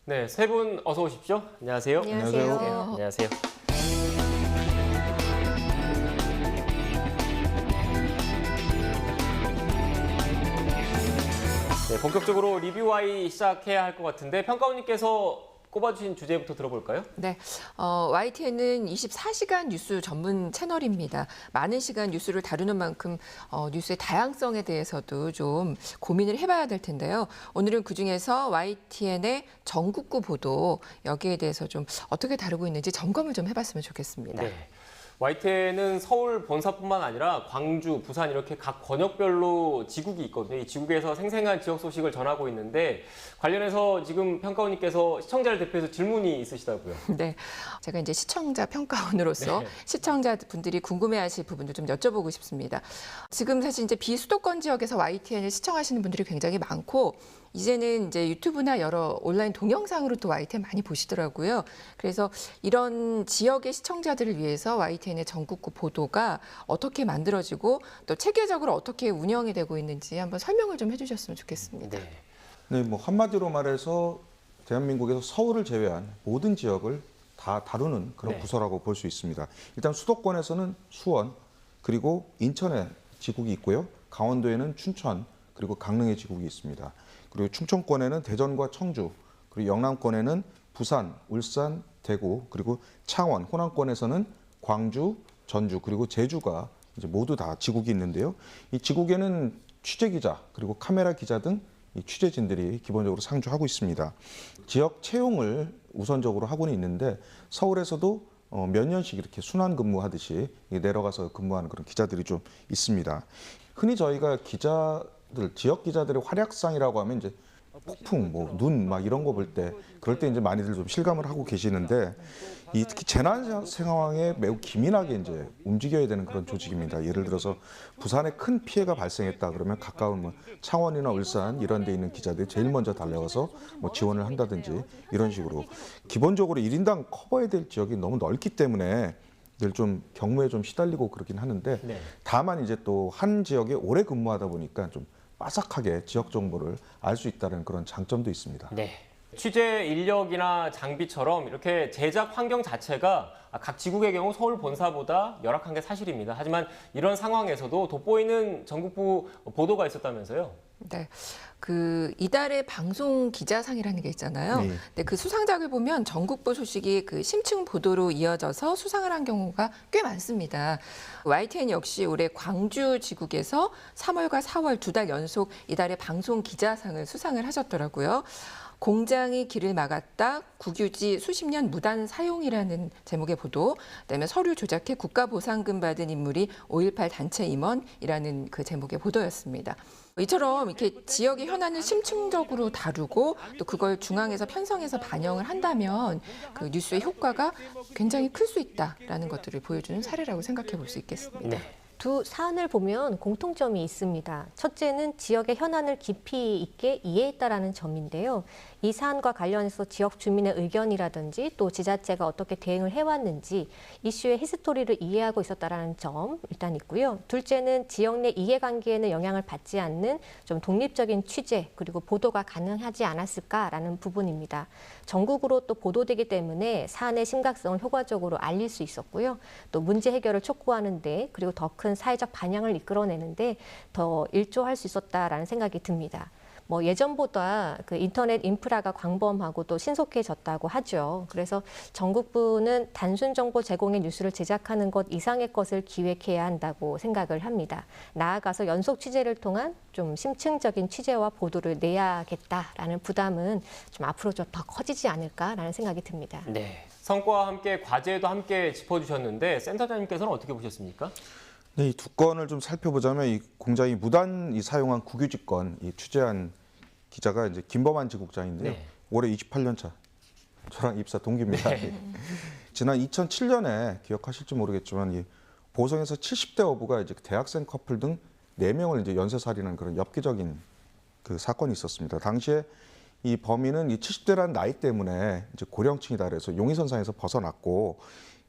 네, 세 분 어서 오십시오. 안녕하세요. 안녕하세요. 네, 안녕하세요. 네, 본격적으로 리뷰와이 시작해야 할 것 같은데 평가원님께서 꼽아주신 주제부터 들어볼까요? 네, YTN은 24시간 뉴스 전문 채널입니다. 많은 시간 뉴스를 다루는 만큼 뉴스의 다양성에 대해서도 좀 고민을 해봐야 될 텐데요. 오늘은 그중에서 YTN의 전국구 보도 여기에 대해서 좀 어떻게 다루고 있는지 점검을 좀 해봤으면 좋겠습니다. 네. YTN은 서울 본사뿐만 아니라 광주, 부산 이렇게 각 권역별로 지국이 있거든요. 이 지국에서 생생한 지역 소식을 전하고 있는데 관련해서 지금 평가원님께서 시청자를 대표해서 질문이 있으시다고요. 네, 제가 이제 시청자 평가원으로서 네. 시청자분들이 궁금해하실 부분들 좀 여쭤보고 싶습니다. 지금 사실 이제 비수도권 지역에서 YTN을 시청하시는 분들이 굉장히 많고 이제는 이제 유튜브나 여러 온라인 동영상으로 또 YTN 많이 보시더라고요. 그래서 이런 지역의 시청자들을 위해서 YTN의 전국구 보도가 어떻게 만들어지고 또 체계적으로 어떻게 운영이 되고 있는지 한번 설명을 좀 해주셨으면 좋겠습니다. 네. 네, 뭐 한마디로 말해서 대한민국에서 서울을 제외한 모든 지역을 다 다루는 그런 네. 부서라고 볼 수 있습니다. 일단 수도권에서는 수원, 그리고 인천에 지국이 있고요. 강원도에는 춘천, 그리고 강릉에 지국이 있습니다. 그리고 충청권에는 대전과 청주, 그리고 영남권에는 부산, 울산, 대구, 그리고 창원, 호남권에서는 광주, 전주, 그리고 제주가 이제 모두 다 지국이 있는데요. 이 지국에는 취재 기자, 그리고 카메라 기자 등 이 취재진들이 기본적으로 상주하고 있습니다. 지역 채용을 우선적으로 하고는 있는데 서울에서도 몇 년씩 이렇게 순환 근무하듯이 내려가서 근무하는 그런 기자들이 좀 있습니다. 흔히 저희가 기자들, 지역 기자들의 활약상이라고 하면 이제 폭풍, 눈 막 이런 거 볼 때 그럴 때 이제 많이들 좀 실감을 하고 계시는데 이 특히 재난 상황에 매우 기민하게 이제 움직여야 되는 그런 조직입니다. 예를 들어서 부산에 큰 피해가 발생했다 그러면 가까운 뭐 창원이나 울산 이런 데 있는 기자들이 제일 먼저 달려가서 뭐 지원을 한다든지 이런 식으로 기본적으로 1인당 커버해야 될 지역이 너무 넓기 때문에 늘 좀 경무에 좀 시달리고 그러긴 하는데 네. 다만 이제 또 한 지역에 오래 근무하다 보니까 좀 빠삭하게 지역 정보를 알 수 있다는 그런 장점도 있습니다. 네. 취재 인력이나 장비처럼 이렇게 제작 환경 자체가 각 지국의 경우 서울 본사보다 열악한 게 사실입니다. 하지만 이런 상황에서도 돋보이는 전국부 보도가 있었다면서요? 네, 이달의 방송 기자상이라는 게 있잖아요. 네. 근데 그 수상작을 보면 전국부 소식이 그 심층 보도로 이어져서 수상을 한 경우가 꽤 많습니다. YTN 역시 올해 광주 지국에서 3월과 4월 2달 연속 이달의 방송 기자상을 수상을 하셨더라고요. 공장이 길을 막았다, 국유지 수십 년 무단 사용이라는 제목의 보도, 그다음에 서류 조작해 국가보상금 받은 인물이 5.18 단체 임원이라는 그 제목의 보도였습니다. 이처럼 이렇게 지역의 현안을 심층적으로 다루고 또 그걸 중앙에서 편성해서 반영을 한다면 그 뉴스의 효과가 굉장히 클 수 있다라는 것들을 보여주는 사례라고 생각해 볼 수 있겠습니다. 네. 두 사안을 보면 공통점이 있습니다. 첫째는 지역의 현안을 깊이 있게 이해했다라는 점인데요. 이 사안과 관련해서 지역 주민의 의견이라든지 또 지자체가 어떻게 대응을 해왔는지 이슈의 히스토리를 이해하고 있었다라는 점 일단 있고요. 둘째는 지역 내 이해관계에는 영향을 받지 않는 좀 독립적인 취재 그리고 보도가 가능하지 않았을까라는 부분입니다. 전국으로 또 보도되기 때문에 사안의 심각성을 효과적으로 알릴 수 있었고요. 또 문제 해결을 촉구하는데 그리고 더 큰 사회적 반향을 이끌어내는데 더 일조할 수 있었다라는 생각이 듭니다. 뭐 예전보다 그 인터넷 인프라가 광범하고 또 신속해졌다고 하죠. 그래서 전국부는 단순 정보 제공의 뉴스를 제작하는 것 이상의 것을 기획해야 한다고 생각을 합니다. 나아가서 연속 취재를 통한 좀 심층적인 취재와 보도를 내야겠다라는 부담은 좀 앞으로 좀 더 커지지 않을까라는 생각이 듭니다. 네. 성과와 함께 과제도 함께 짚어주셨는데 센터장님께서는 어떻게 보셨습니까? 네, 이 두 건을 좀 살펴보자면 이 공장이 무단 사용한 국유지 건 취재한 기자가 이제 김범한 지국장인데요. 네. 올해 28년 차. 저랑 입사 동기입니다. 네. 지난 2007년에 기억하실지 모르겠지만 이 보성에서 70대 어부가 이제 대학생 커플 등 4명을 이제 연쇄살인한 그런 엽기적인 그 사건이 있었습니다. 당시에 이 범인은 이 70대라는 나이 때문에 이제 고령층이다 그래서 용의선상에서 벗어났고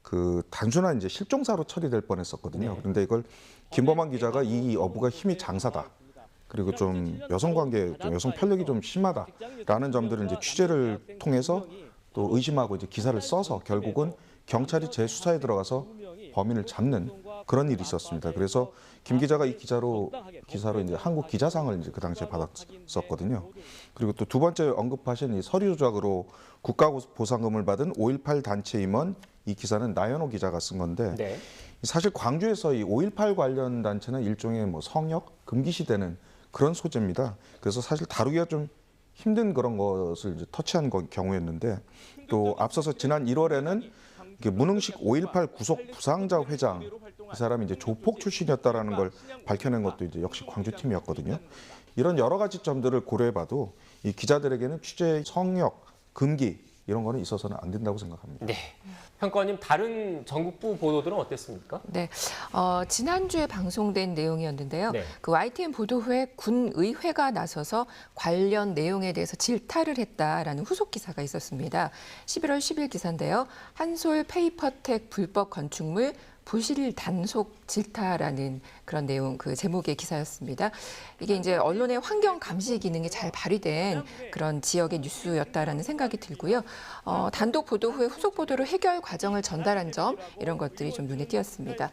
그 단순한 이제 실종사로 처리될 뻔했었거든요. 네. 그런데 이걸 김범한 기자가 이 어부가 힘이 장사다. 그리고 좀 여성 관계, 좀 여성 편력이 좀 심하다라는 점들을 이제 취재를 통해서 또 의심하고 이제 기사를 써서 결국은 경찰이 재수사에 들어가서 범인을 잡는 그런 일이 있었습니다. 그래서 김 기자가 이 기사로 이제 한국 기자상을 이제 그 당시에 받았었거든요. 그리고 또 두 번째 언급하신 이 서류 조작으로 국가 보상금을 받은 5.18 단체 임원, 이 기사는 나연호 기자가 쓴 건데 네. 사실 광주에서 이 5.18 관련 단체는 일종의 뭐 성역 금기시되는 그런 소재입니다. 그래서 사실 다루기가 좀 힘든 그런 것을 이제 터치한 경우였는데, 또 앞서서 지난 1월에는 문흥식 5.18 구속 부상자 회장, 이 사람이 이제 조폭 출신이었다라는 걸 밝혀낸 것도 이제 역시 광주팀이었거든요. 이런 여러 가지 점들을 고려해봐도 이 기자들에게는 취재 성역 금기 이런 거는 있어서는 안 된다고 생각합니다. 네. 평가원님, 다른 전국부 보도들은 어땠습니까? 네, 지난주에 방송된 내용이었는데요. 네. 그 YTN 보도 후에 군의회가 나서서 관련 내용에 대해서 질타를 했다라는 후속 기사가 있었습니다. 11월 10일 기사인데요. 한솔 페이퍼텍 불법 건축물 부실 단속 질타라는 그런 내용, 그 제목의 기사였습니다. 이게 이제 언론의 환경 감시 기능이 잘 발휘된 그런 지역의 뉴스였다라는 생각이 들고요. 단독 보도 후에 후속 보도로 해결 과정을 전달한 점, 이런 것들이 좀 눈에 띄었습니다.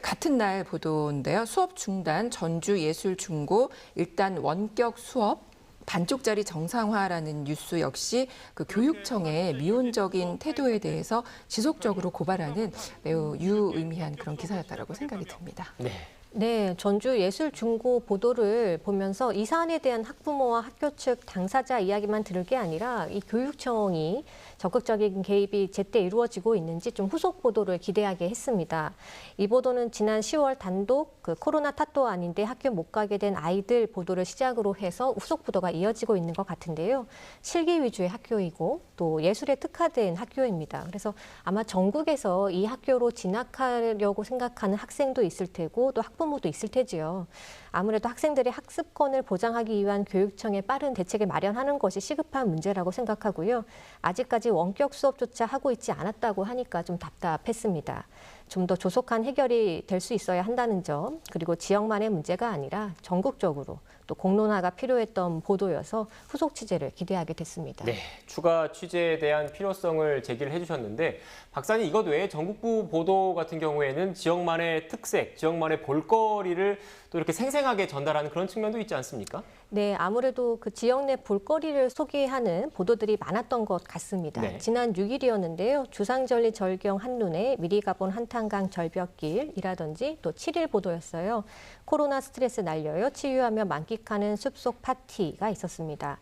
같은 날 보도인데요. 수업 중단, 전주예술중고 일단 원격 수업 반쪽짜리 정상화라는 뉴스 역시 그 교육청의 미온적인 태도에 대해서 지속적으로 고발하는 매우 유의미한 그런 기사였다라고 생각이 듭니다. 네. 네, 전주예술중고 보도를 보면서 이 사안에 대한 학부모와 학교 측 당사자 이야기만 들을 게 아니라 이 교육청이 적극적인 개입이 제때 이루어지고 있는지 좀 후속 보도를 기대하게 했습니다. 이 보도는 지난 10월 단독 그 코로나 탓도 아닌데 학교 못 가게 된 아이들 보도를 시작으로 해서 후속 보도가 이어지고 있는 것 같은데요. 실기 위주의 학교이고 또 예술에 특화된 학교입니다. 그래서 아마 전국에서 이 학교로 진학하려고 생각하는 학생도 있을 테고 또 학부모도 있을 테지요. 아무래도 학생들의 학습권을 보장하기 위한 교육청의 빠른 대책을 마련하는 것이 시급한 문제라고 생각하고요. 아직까지 원격 수업조차 하고 있지 않았다고 하니까 좀 답답했습니다. 좀 더 조속한 해결이 될 수 있어야 한다는 점, 그리고 지역만의 문제가 아니라 전국적으로 또 공론화가 필요했던 보도여서 후속 취재를 기대하게 됐습니다. 네, 추가 취재에 대한 필요성을 제기를 해주셨는데, 박사님, 이것 외에 전국부 보도 같은 경우에는 지역만의 특색, 지역만의 볼거리를 또 이렇게 생생하게 전달하는 그런 측면도 있지 않습니까? 네, 아무래도 그 지역 내 볼거리를 소개하는 보도들이 많았던 것 같습니다. 네. 지난 6일이었는데요. 주상절리 절경 한눈에 미리 가본 한탄강 절벽길이라든지 또 7일 보도였어요. 코로나 스트레스 날려요. 치유하며 만끽하는 숲속 파티가 있었습니다.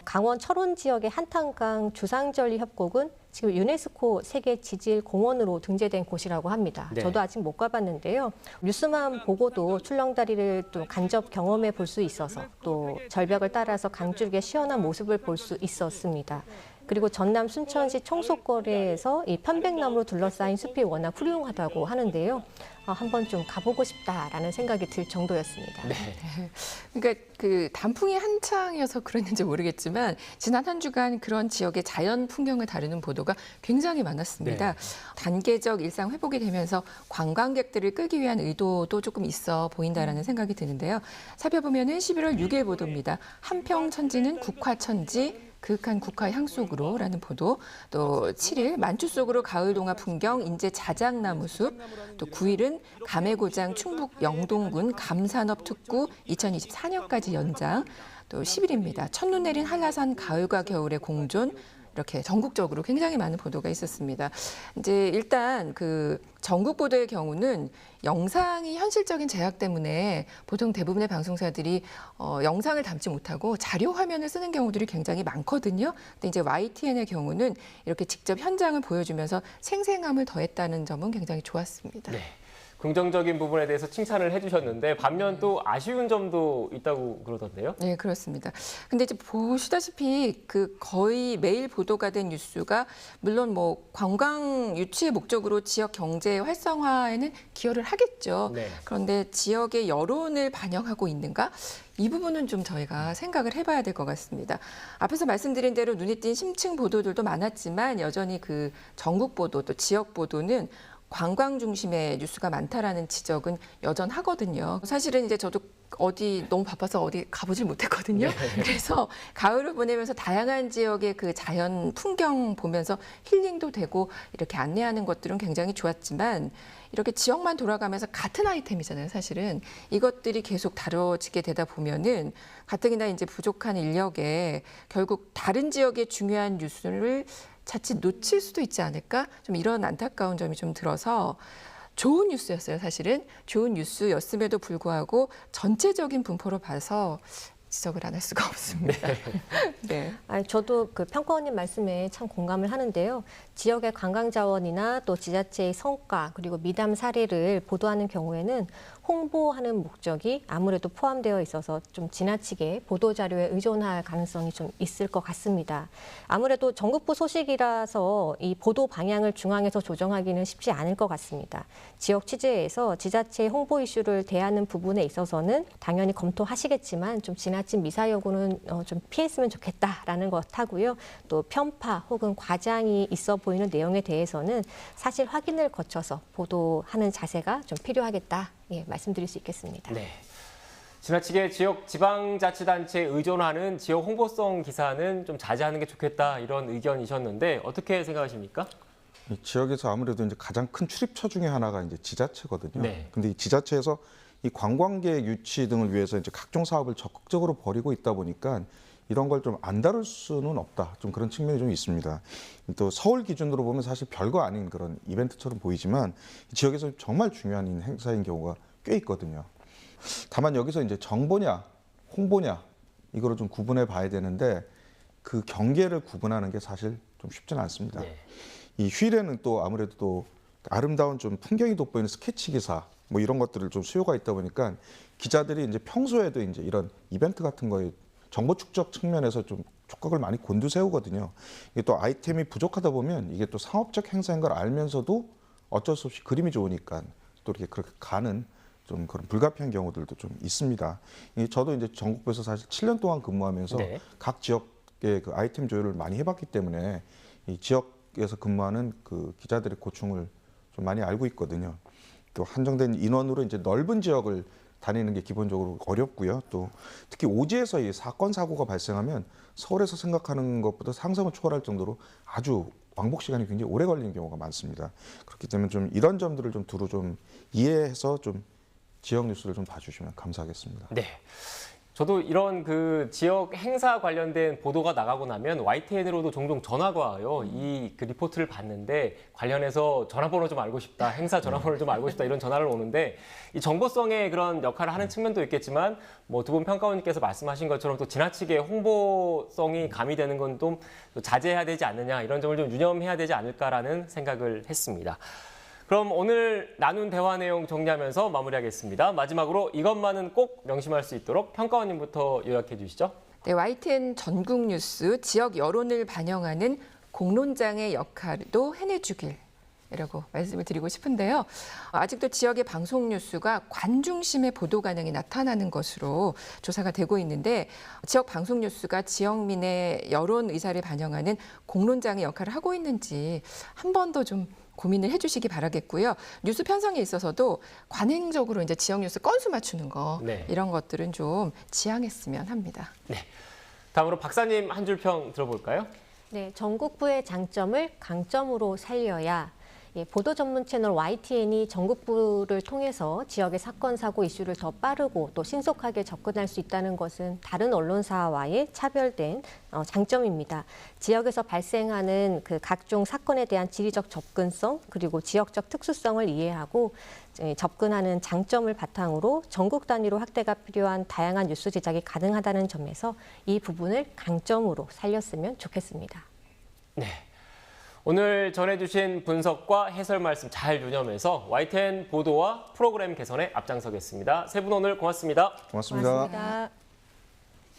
강원 철원 지역의 한탄강 주상절리 협곡은 지금 유네스코 세계 지질 공원으로 등재된 곳이라고 합니다. 네. 저도 아직 못 가봤는데요. 뉴스만 보고도 출렁다리를 또 간접 경험해 볼 수 있어서 또 절벽을 따라서 강줄기의 시원한 모습을 볼 수 있었습니다. 그리고 전남 순천시 청소거리에서 이 편백나무로 둘러싸인 숲이 워낙 훌륭하다고 하는데요. 한번 좀 가보고 싶다라는 생각이 들 정도였습니다. 네. 그러니까 그 단풍이 한창이어서 그랬는지 모르겠지만 지난 한 주간 그런 지역의 자연 풍경을 다루는 보도가 굉장히 많았습니다. 네. 단계적 일상 회복이 되면서 관광객들을 끌기 위한 의도도 조금 있어 보인다라는 생각이 드는데요. 살펴보면은 11월 6일 보도입니다. 한평천지는 국화천지, 그윽한 국화 향속으로라는 보도, 또 7일 만추 속으로 가을 동화 풍경 인제 자작나무 숲, 또 9일은 감해고장 충북 영동군 감산업 특구 2024년까지 연장, 또 10일입니다. 첫눈 내린 한라산 가을과 겨울의 공존, 이렇게 전국적으로 굉장히 많은 보도가 있었습니다. 이제 일단 그 전국 보도의 경우는 영상이 현실적인 제약 때문에 보통 대부분의 방송사들이 영상을 담지 못하고 자료 화면을 쓰는 경우들이 굉장히 많거든요. 근데 이제 YTN의 경우는 이렇게 직접 현장을 보여주면서 생생함을 더했다는 점은 굉장히 좋았습니다. 네. 긍정적인 부분에 대해서 칭찬을 해주셨는데, 반면 또 아쉬운 점도 있다고 그러던데요? 네, 그렇습니다. 근데 이제 보시다시피 그 거의 매일 보도가 된 뉴스가 물론 뭐 관광 유치의 목적으로 지역 경제 활성화에는 기여를 하겠죠. 네. 그런데 지역의 여론을 반영하고 있는가? 이 부분은 좀 저희가 생각을 해봐야 될 것 같습니다. 앞에서 말씀드린 대로 눈에 띈 심층 보도들도 많았지만 여전히 그 전국 보도 또 지역 보도는 관광 중심의 뉴스가 많다라는 지적은 여전하거든요. 사실은 이제 저도 어디 너무 바빠서 어디 가보질 못했거든요. 그래서 가을을 보내면서 다양한 지역의 그 자연 풍경 보면서 힐링도 되고 이렇게 안내하는 것들은 굉장히 좋았지만 이렇게 지역만 돌아가면서 같은 아이템이잖아요, 사실은. 이것들이 계속 다뤄지게 되다 보면은 가뜩이나 이제 부족한 인력에 결국 다른 지역의 중요한 뉴스를 자칫 놓칠 수도 있지 않을까? 좀 이런 안타까운 점이 좀 들어서 좋은 뉴스였어요, 사실은. 좋은 뉴스였음에도 불구하고 전체적인 분포로 봐서 지적을 안 할 수가 없습니다. 네. 저도 그 평가원님 말씀에 참 공감을 하는데요. 지역의 관광 자원이나 또 지자체의 성과 그리고 미담 사례를 보도하는 경우에는 홍보하는 목적이 아무래도 포함되어 있어서 좀 지나치게 보도 자료에 의존할 가능성이 좀 있을 것 같습니다. 아무래도 전국부 소식이라서 이 보도 방향을 중앙에서 조정하기는 쉽지 않을 것 같습니다. 지역 취재에서 지자체의 홍보 이슈를 대하는 부분에 있어서는 당연히 검토하시겠지만 좀 지나친 미사 여구는 좀 피했으면 좋겠다라는 것하고요. 또 편파 혹은 과장이 있어 보이는 내용에 대해서는 사실 확인을 거쳐서 보도하는 자세가 좀 필요하겠다. 예, 말씀드릴 수 있겠습니다. 네. 지나치게 지역 지방자치단체에 의존하는 지역 홍보성 기사는 좀 자제하는 게 좋겠다 이런 의견이셨는데 어떻게 생각하십니까? 이 지역에서 아무래도 이제 가장 큰 출입처 중에 하나가 이제 지자체거든요. 네. 근데 이 지자체에서 이 관광객 유치 등을 위해서 이제 각종 사업을 적극적으로 벌이고 있다 보니까 이런 걸 좀 안 다룰 수는 없다. 좀 그런 측면이 좀 있습니다. 또 서울 기준으로 보면 사실 별거 아닌 그런 이벤트처럼 보이지만 지역에서 정말 중요한 행사인 경우가 꽤 있거든요. 다만 여기서 이제 정보냐, 홍보냐 이거를 좀 구분해 봐야 되는데 그 경계를 구분하는 게 사실 좀 쉽지는 않습니다. 네. 이 휴일에는 또 아무래도 또 아름다운 좀 풍경이 돋보이는 스케치 기사 뭐 이런 것들을 좀 수요가 있다 보니까 기자들이 이제 평소에도 이제 이런 이벤트 같은 거에 정보 축적 측면에서 좀 촉각을 많이 곤두세우거든요. 이게 또 아이템이 부족하다 보면 이게 또 상업적 행사인 걸 알면서도 어쩔 수 없이 그림이 좋으니까 또 이렇게 그렇게 가는 좀 그런 불가피한 경우들도 좀 있습니다. 저도 이제 전국부에서 사실 7년 동안 근무하면서 네. 각 지역의 그 아이템 조율을 많이 해봤기 때문에 이 지역에서 근무하는 그 기자들의 고충을 좀 많이 알고 있거든요. 또 한정된 인원으로 이제 넓은 지역을 다니는 게 기본적으로 어렵고요. 또 특히 오지에서 이 사건 사고가 발생하면 서울에서 생각하는 것보다 상상을 초월할 정도로 아주 왕복 시간이 굉장히 오래 걸리는 경우가 많습니다. 그렇기 때문에 좀 이런 점들을 좀 두루 좀 이해해서 좀 지역 뉴스를 좀 봐주시면 감사하겠습니다. 네. 저도 이런 그 지역 행사 관련된 보도가 나가고 나면 YTN으로도 종종 전화가 와요. 이 그 리포트를 봤는데 관련해서 전화번호 좀 알고 싶다, 행사 전화번호를 좀 알고 싶다 이런 전화를 오는데 이 정보성의 그런 역할을 하는 측면도 있겠지만 뭐 두 분 평가원님께서 말씀하신 것처럼 또 지나치게 홍보성이 가미되는 건 좀 자제해야 되지 않느냐 이런 점을 좀 유념해야 되지 않을까라는 생각을 했습니다. 그럼 오늘 나눈 대화 내용 정리하면서 마무리하겠습니다. 마지막으로 이것만은 꼭 명심할 수 있도록 평가원님부터 요약해 주시죠. 네, YTN 전국 뉴스 지역 여론을 반영하는 공론장의 역할도 해내주길이라고 말씀을 드리고 싶은데요. 아직도 지역의 방송 뉴스가 관중심의 보도 가능이 나타나는 것으로 조사가 되고 있는데 지역 방송 뉴스가 지역민의 여론 의사를 반영하는 공론장의 역할을 하고 있는지 한 번 더 좀 고민을 해주시기 바라겠고요. 뉴스 편성에 있어서도 관행적으로 이제 지역 뉴스 건수 맞추는 거 네. 이런 것들은 좀 지양했으면 합니다. 네. 다음으로 박사님 한 줄 평 들어볼까요? 네, 전국부의 장점을 강점으로 살려야 보도 전문 채널 YTN이 전국부를 통해서 지역의 사건, 사고 이슈를 더 빠르고 또 신속하게 접근할 수 있다는 것은 다른 언론사와의 차별된 장점입니다. 지역에서 발생하는 그 각종 사건에 대한 지리적 접근성 그리고 지역적 특수성을 이해하고 접근하는 장점을 바탕으로 전국 단위로 확대가 필요한 다양한 뉴스 제작이 가능하다는 점에서 이 부분을 강점으로 살렸으면 좋겠습니다. 네. 오늘 전해주신 분석과 해설 말씀 잘 유념해서 YTN 보도와 프로그램 개선에 앞장서겠습니다. 세 분 오늘 고맙습니다. 고맙습니다. 고맙습니다.